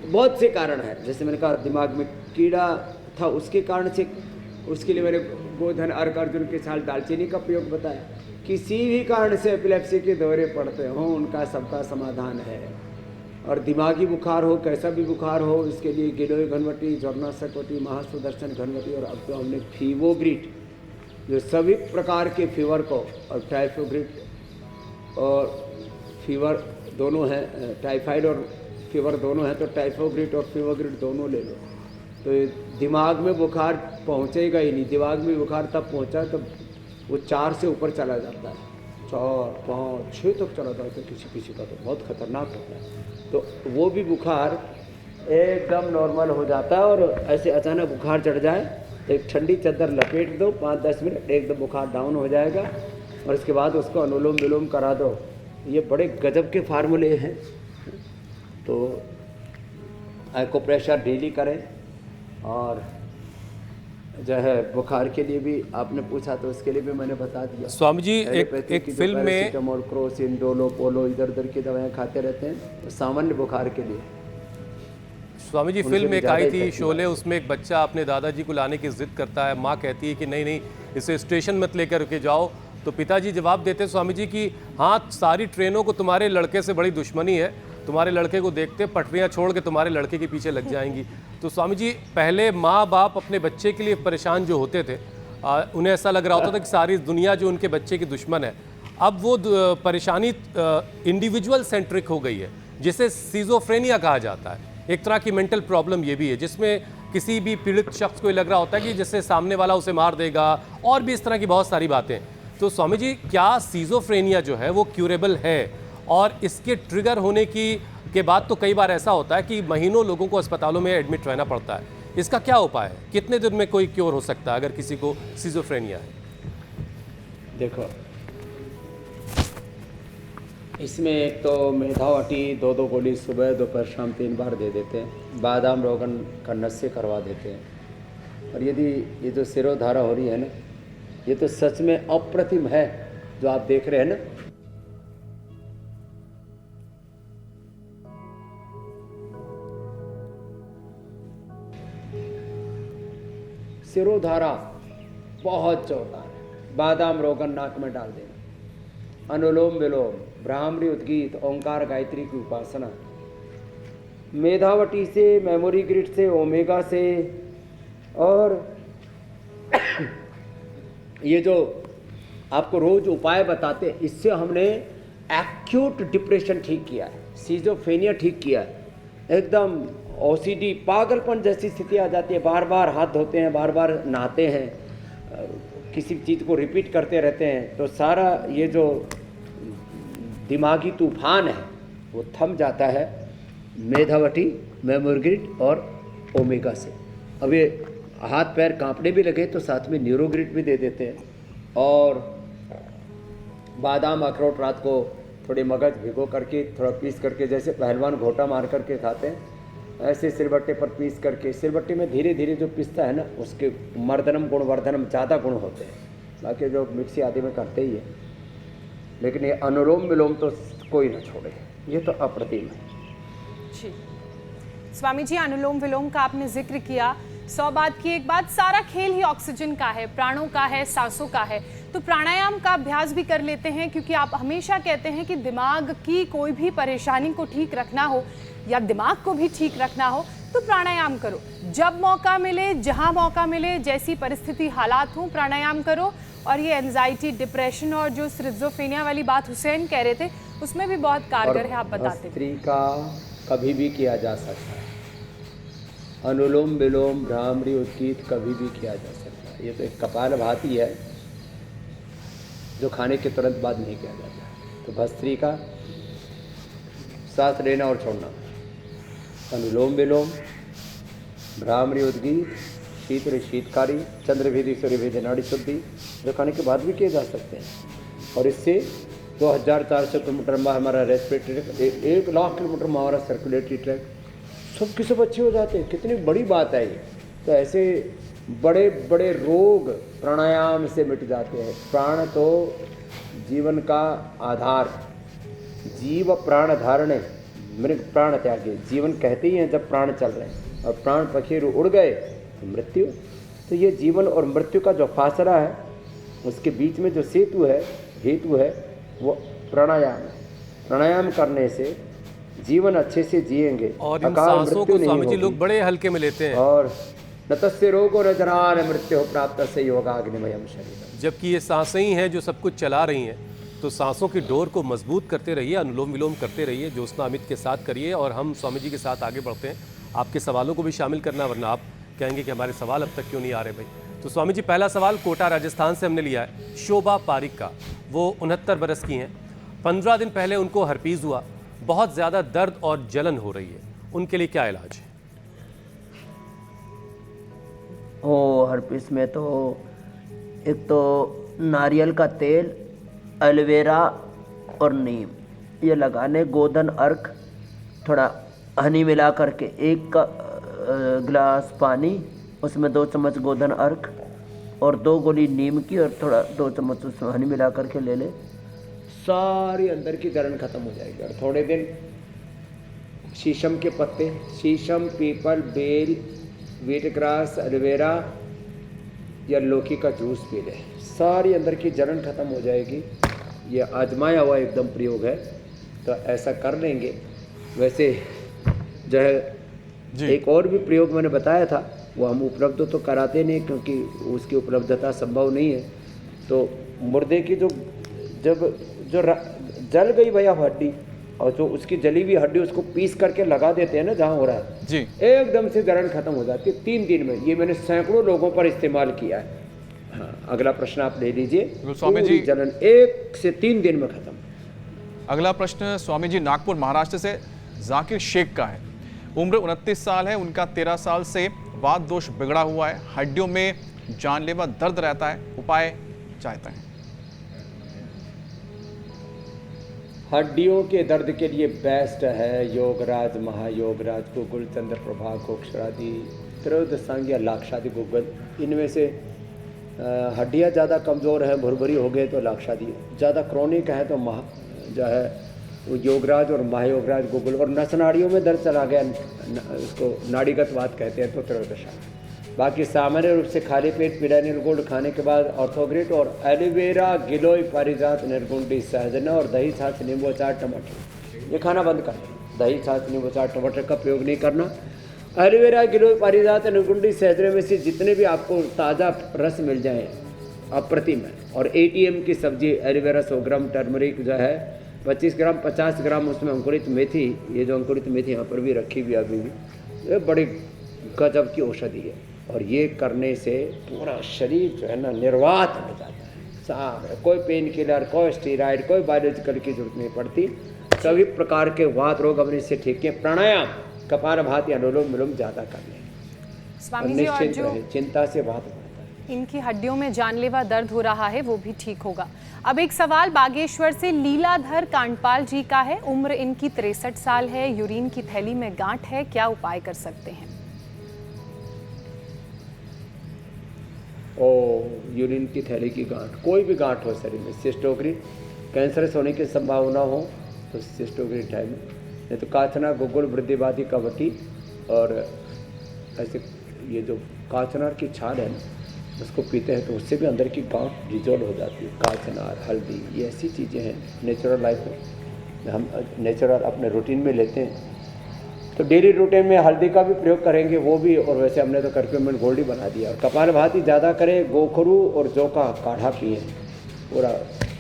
बहुत से कारण है। जैसे मैंने कहा, दिमाग में कीड़ा था उसके कारण से, उसके लिए मैंने गोधन, अर्क, अर्जुन के साल, दालचीनी का प्रयोग बताया। किसी भी कारण से एपिलेप्सी के दौरे पड़ते हों, उनका सबका समाधान है। और दिमागी बुखार हो, कैसा भी बुखार हो, इसके लिए गिलोय घनवटी, झरना सकवटी, महासुदर्शन घनवटी, और अब तो हमने फीवोग्रिट, जो सभी प्रकार के फीवर को, और टाइफोग्रिट और फीवर दोनों हैं, टाइफाइड और फीवर दोनों हैं, तो टाइफोग्रिट और फीवोग्रिट दोनों ले लो। तो दिमाग में बुखार पहुंचेगा ही नहीं। दिमाग में बुखार तब पहुंचा तब वो 4 से ऊपर चला जाता है, 4, 5, 6 तक चला जाता है किसी किसी का, तो बहुत खतरनाक होता है। तो वो भी बुखार एकदम नॉर्मल हो जाता है। और ऐसे अचानक बुखार चढ़ जाए तो एक ठंडी चादर लपेट दो, 5-10 मिनट, एकदम बुखार डाउन हो जाएगा। और इसके बाद उसको अनुलोम विलोम करा दो। ये बड़े गजब के फार्मूले हैं। तो एक्यूप्रेशर डेली करें। और जो है बुखार के लिए भी आपने पूछा, तो उसके लिए भी मैंने बता दिया। स्वामी जी, एक फिल्म में पैरासीटामोल, क्रोसिन, डोलो, पोलो, इधर उधर की दवाएं खाते रहते हैं, तो सामान्य बुखार के लिए। स्वामी जी, फिल्म एक आई थी शोले, उसमें एक बच्चा अपने दादाजी को लाने की जिद करता है। माँ कहती है कि नहीं नहीं, इसे स्टेशन मत लेकर के जाओ। तो पिताजी जवाब देते हैं स्वामी जी कि हाँ, सारी ट्रेनों को तुम्हारे लड़के से बड़ी दुश्मनी है, तुम्हारे लड़के को देखते पटरियाँ छोड़ के तुम्हारे लड़के के पीछे लग जाएंगी। तो स्वामी जी, पहले माँ बाप अपने बच्चे के लिए परेशान जो होते थे, उन्हें ऐसा लग रहा होता था कि सारी दुनिया जो उनके बच्चे की दुश्मन है। अब वो परेशानी इंडिविजुअल सेंट्रिक हो गई है, जिसे सिजोफ्रेनिया कहा जाता है। एक तरह की मेंटल प्रॉब्लम ये भी है, जिसमें किसी भी पीड़ित शख्स को ये लग रहा होता है कि जैसे सामने वाला उसे मार देगा, और भी इस तरह की बहुत सारी बातें। तो स्वामी जी, क्या सीजोफ्रेनिया जो है वो क्यूरेबल है? और इसके ट्रिगर होने के बाद तो कई बार ऐसा होता है कि महीनों लोगों को अस्पतालों में एडमिट रहना पड़ता है। इसका क्या उपाय है? कितने दिन में कोई क्योर हो सकता है अगर किसी को सीजोफ्रेनिया है? देखो, इसमें एक तो मेधावटी 2-2 गोली सुबह दोपहर शाम 3 बार दे देते हैं। बादाम रोगन का नस्य करवा देते हैं। और यदि ये जो सिरोधारा हो रही है ना, ये तो सच में अप्रतिम है जो आप देख रहे हैं ना। सिरोधारा बहुत जोरदार है। बादाम रोगन नाक में डाल देना, अनुलोम विलोम, ब्राह्मरी उद्गीत, ओंकार गायत्री की उपासना, मेधावटी से, मेमोरी ग्रिड से, ओमेगा से, और ये जो आपको रोज उपाय बताते हैं, इससे हमने एक्यूट डिप्रेशन ठीक किया है, सीजोफ्रेनिया ठीक किया है। एकदम ओसीडी, पागलपन जैसी स्थिति आ जाती है, बार बार हाथ धोते हैं, बार बार नहाते हैं, किसी चीज़ को रिपीट करते रहते हैं, तो सारा ये जो दिमागी तूफान है वो थम जाता है मेधावटी, मेमोरी ग्रिड और ओमेगा से। अब ये हाथ पैर कांपने भी लगे तो साथ में न्यूरोग्रिड भी दे देते हैं। और बादाम अखरोट रात को थोड़े मगज भिगो करके, थोड़ा पीस करके, जैसे पहलवान घोटा मार करके खाते हैं, ऐसे सिलबट्टे पर पीस करके, सिलबट्टे में धीरे धीरे जो पिसता है ना, उसके मर्दनम गुण वर्धनम ज़्यादा गुण होते हैं। बाकी जो मिक्सी आदि में करते ही है, लेकिन ये अनुलोम विलोम तो कोई ना छोड़े, ये तो अप्रतिम है। जी स्वामी जी, अनुलोम विलोम का आपने जिक्र किया। 100 बात की एक बात, सारा खेल ही ऑक्सीजन का है, प्राणों का है, सांसों का है। तो प्राणायाम का अभ्यास भी कर लेते हैं, क्योंकि आप हमेशा कहते हैं कि दिमाग की कोई भी परेशानी को ठीक रखना हो या दिमाग को भी ठीक रखना हो तो प्राणायाम करो। जब मौका मिले, जहां मौका मिले, जैसी परिस्थिति हालात हो, प्राणायाम करो। और ये एंजाइटी, डिप्रेशन और जो सिजोफ्रेनिया वाली बात हुसैन कह रहे थे, उसमें भी बहुत कारगर है, आप बताते हैं। स्त्री का कभी भी किया जा सकता है, अनुलोम विलोम, भ्रामरी, उद्गीत कभी भी किया जा सकता है। ये तो एक कपालभाति है जो खाने के तुरंत बाद नहीं किया जाता। तो भस्त्री का सांस लेना और छोड़ना, अनुलोम विलोम, भ्रामरी, उद्गीत, शीत शीतकारी, चंद्रभेदी, सूर्यभेदी, नाड़ी शुद्धि, जो खाने के बाद भी किए जा सकते हैं। और इससे 2400 किलोमीटर हमारा रेस्पिरेटरी ट्रैक, 1 लाख किलोमीटर हमारा सर्कुलेटरी ट्रैक, सब के सब अच्छे हो जाते हैं। कितनी बड़ी बात है ये। तो ऐसे बड़े बड़े रोग प्राणायाम से मिट जाते हैं। प्राण तो जीवन का आधार, जीव प्राण धारणे, मृग प्राण त्यागे, जीवन कहते ही हैं जब प्राण चल रहे हैं, और प्राण पखेरु उड़ गए तो मृत्यु। तो ये जीवन और मृत्यु का जो फासला है, उसके बीच में जो सेतु है, हेतु है, वो प्राणायाम है। प्राणायाम करने से जीवन अच्छे से जिएंगे, और इन सांसों को स्वामी जी लोग बड़े हल्के में लेते हैं। और नतस्य रोगो रजरान मृत्यु प्राप्त से योगाग्निमयम शरीर। जबकि ये सांसें ही हैं जो सब कुछ चला रही हैं। तो सांसों की डोर को मजबूत करते रहिए, अनुलोम विलोम करते रहिए, ज्योत्सना अमित के साथ करिए। और हम स्वामी जी के साथ आगे बढ़ते हैं। आपके सवालों को भी शामिल करना, वरना आप कहेंगे कि हमारे सवाल अब तक क्यों नहीं आ रहे भाई। तो स्वामी जी, पहला सवाल कोटा राजस्थान से हमने लिया है, शोभा पारिक का। वो 69 बरस की हैं। 15 दिन पहले उनको हर्पीज हुआ, बहुत ज़्यादा दर्द और जलन हो रही है, उनके लिए क्या इलाज है? हर्पीस में तो एक तो नारियल का तेल, एलोवेरा और नीम ये लगाने, गोधन अर्क, थोड़ा हनी मिला करके 1 गिलास पानी, उसमें 2 चम्मच गोधन अर्क और 2 गोली नीम की, और थोड़ा 2 चम्मच उसमें हनी मिला करके ले ले, सारी अंदर की जलन खत्म हो जाएगी। और थोड़े दिन शीशम के पत्ते, शीशम, पीपल, बेल, वीट ग्रास, एलोवेरा या लौकी का जूस पी लें, सारी अंदर की जलन खत्म हो जाएगी। ये आजमाया हुआ एकदम प्रयोग है, तो ऐसा कर लेंगे। वैसे जो है एक और भी प्रयोग मैंने बताया था, वो हम उपलब्ध तो कराते नहीं क्योंकि उसकी उपलब्धता संभव नहीं है। तो मुर्दे की जो जब जो जल गई भैया हड्डी, और जो उसकी जली हुई हड्डी उसको पीस करके लगा देते हैं ना जहाँ हो रहा है जी। एकदम से जलन खत्म हो जाती है 3 दिन में। ये मैंने सैकड़ों लोगों पर इस्तेमाल किया है। हाँ, अगला प्रश्न आप ले लीजिए। स्वामी जी, पूरी जलन 1 से 3 दिन में खत्म। अगला प्रश्न स्वामी जी नागपुर महाराष्ट्र से जाकिर शेख का है। उम्र 29 साल है, उनका 13 साल से वात दोष बिगड़ा हुआ है, हड्डियों में जानलेवा दर्द रहता है, उपाय चाहते हैं। हड्डियों के दर्द के लिए बेस्ट है योगराज, महायोगराज, गुगुल, चंद्र प्रभा, कोक्षरादि, त्रयोदशांगी, लाक्षादि, गुगल। इनमें से हड्डियाँ ज़्यादा कमज़ोर हैं, भुरभुरी हो गए तो लाक्षादि, ज़्यादा क्रोनिक है तो जो है वो योगराज और महायोगराज, गुगल। और नस नाड़ियों में दर्द चला गया, उसको नाड़ीगत बात कहते हैं तो त्रयोदशा। बाकी सामान्य रूप से खाली पेट पीला निर्गुण खाने के बाद ऑर्थोग्रिट और एलोवेरा, गिलोय, पारिजात, निर्गुंडी, सहजना और दही, छाछ, नींबू अचार, टमाटर, ये खाना बंद कर दें। दही, छाछ, नींबू अचार, टमाटर का प्रयोग नहीं करना। एलोवेरा, गिलोय, पारिजात, निर्गुंडी, सहजने में से जितने भी आपको ताज़ा रस मिल जाए अप्रतिम है। और ATM की सब्जी एलोवेरा 100 ग्राम, टर्मरिक जो है 25 ग्राम, 50 ग्राम उसमें अंकुरित मेथी, ये जो अंकुरित मेथी यहाँ पर भी रखी हुई अभी भी, ये बड़ी गजब की औषधि है। और ये करने से पूरा शरीर जो है ना निर्वात हो जाता है, साफ है। कोई पेन किलर, कोई स्टीराइड, कोई बायोलॉजिकल की जरूरत नहीं पड़ती। सभी प्रकार के वात रोग अपने से ठीक है। प्राणायाम, कपालभाति, अनुलोम विलोम ज़्यादा कर लें। स्वामी जी, और निश्चिंत जो रहे, चिंता से वात बढ़ता है। इनकी हड्डियों में जानलेवा दर्द हो रहा है वो भी ठीक होगा। अब एक सवाल बागेश्वर से लीलाधर कांडपाल जी का है। उम्र इनकी 63 साल है, यूरिन की थैली में गांठ है, क्या उपाय कर सकते हैं? यूरिन की थैली की गांठ, कोई भी गांठ हो शरीर में, सिस्टोग्रिड, कैंसरस होने की संभावना हो तो सिस्टोग्रिड है, नहीं तो काचना, गुगुल, वृद्धिवादी, कवटी। और ऐसे ये जो काचनार की छाल है ना, उसको पीते हैं तो उससे भी अंदर की गांठ रिजॉल्व हो जाती है। काचनार, हल्दी, ये ऐसी चीज़ें हैं नेचुरल लाइफ में हम नेचुरल अपने रूटीन में लेते हैं। तो डेली रूटीन में हल्दी का भी प्रयोग करेंगे वो भी। और वैसे हमने तो करक्यूमिन गोल्ड ही बना दिया। और कपालभाति ज़्यादा करें, गोखरू और जौ का काढ़ा पिए, पूरा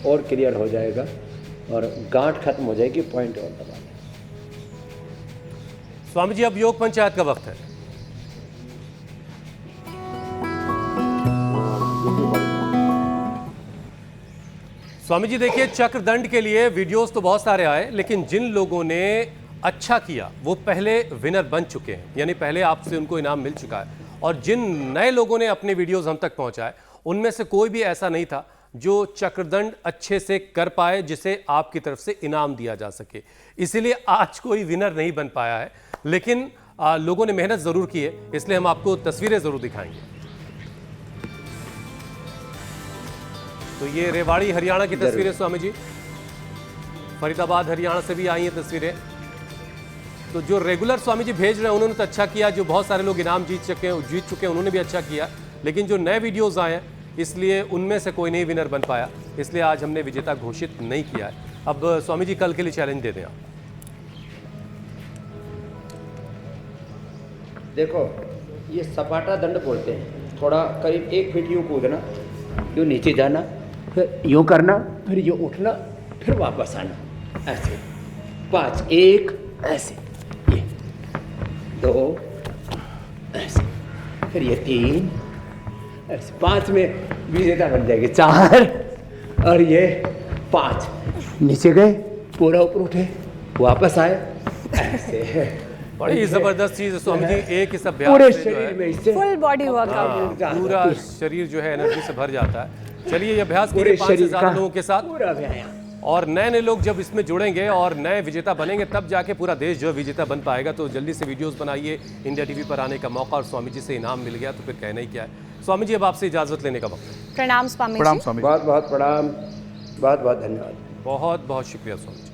और क्लियर हो जाएगा और गांठ खत्म हो जाएगी। पॉइंट और दबा दें। स्वामी जी, अब योग पंचायत का वक्त है। स्वामी जी देखिए, चक्रदंड के लिए वीडियोस तो बहुत सारे आए, लेकिन जिन लोगों ने अच्छा किया वो पहले विनर बन चुके हैं, यानी पहले आपसे उनको इनाम मिल चुका है। और जिन नए लोगों ने अपने वीडियोस हम तक पहुंचाए, उनमें से कोई भी ऐसा नहीं था जो चक्रदंड अच्छे से कर पाए जिसे आपकी तरफ से इनाम दिया जा सके। इसीलिए आज कोई विनर नहीं बन पाया है, लेकिन लोगों ने मेहनत जरूर की है, इसलिए हम आपको तस्वीरें जरूर दिखाएंगे। तो ये रेवाड़ी हरियाणा की तस्वीरें स्वामी जी, फरीदाबाद हरियाणा से भी आई हैं तस्वीरें। तो जो रेगुलर स्वामी जी भेज रहे हैं उन्होंने तो अच्छा किया, जो बहुत सारे लोग इनाम जीत चुके हैं उन्होंने भी अच्छा किया, लेकिन जो नए वीडियोस आए हैं इसलिए उनमें से कोई नहीं विनर बन पाया, इसलिए आज हमने विजेता घोषित नहीं किया है। अब स्वामी जी कल के लिए चैलेंज दे दें आप। देखो, ये सपाटा दंड बोलते हैं। थोड़ा करीब 1 फीट यूँ कूदना, यूँ नीचे जाना, फिर यूँ करना, फिर यूँ उठना, फिर वापस आना, ऐसे 5, 1 ऐसे, ये 2 ऐसे, फिर ये 3 ऐसे, 5 में विजेता बन जाएगी, 4 और ये 5। नीचे गए, पूरा ऊपर उठे, वापस आए, ऐसे। बड़ी जबरदस्त चीज है स्वामी जी, एक इस अभ्यास पूरे से जो है शरीर में इससे फुल बॉडी वर्कआउट, पूरा शरीर जो है एनर्जी से भर जाता है। चलिए, ये अभ्यास पूरे कीजिए 5 से शरीर ज्यादा का लोगों के साथ, पूरा व्यायाम। और नए नए लोग जब इसमें जुड़ेंगे और नए विजेता बनेंगे तब जाके पूरा देश जो है विजेता बन पाएगा। तो जल्दी से वीडियोस बनाइए, इंडिया टीवी पर आने का मौका, और स्वामी जी से इनाम मिल गया तो फिर कहना ही क्या है। स्वामी जी, अब आपसे इजाजत लेने का वक्त है। प्रणाम स्वामी जी। प्रणाम स्वामी जी। बहुत बहुत प्रणाम, बहुत बहुत धन्यवाद। बहुत बहुत शुक्रिया स्वामी।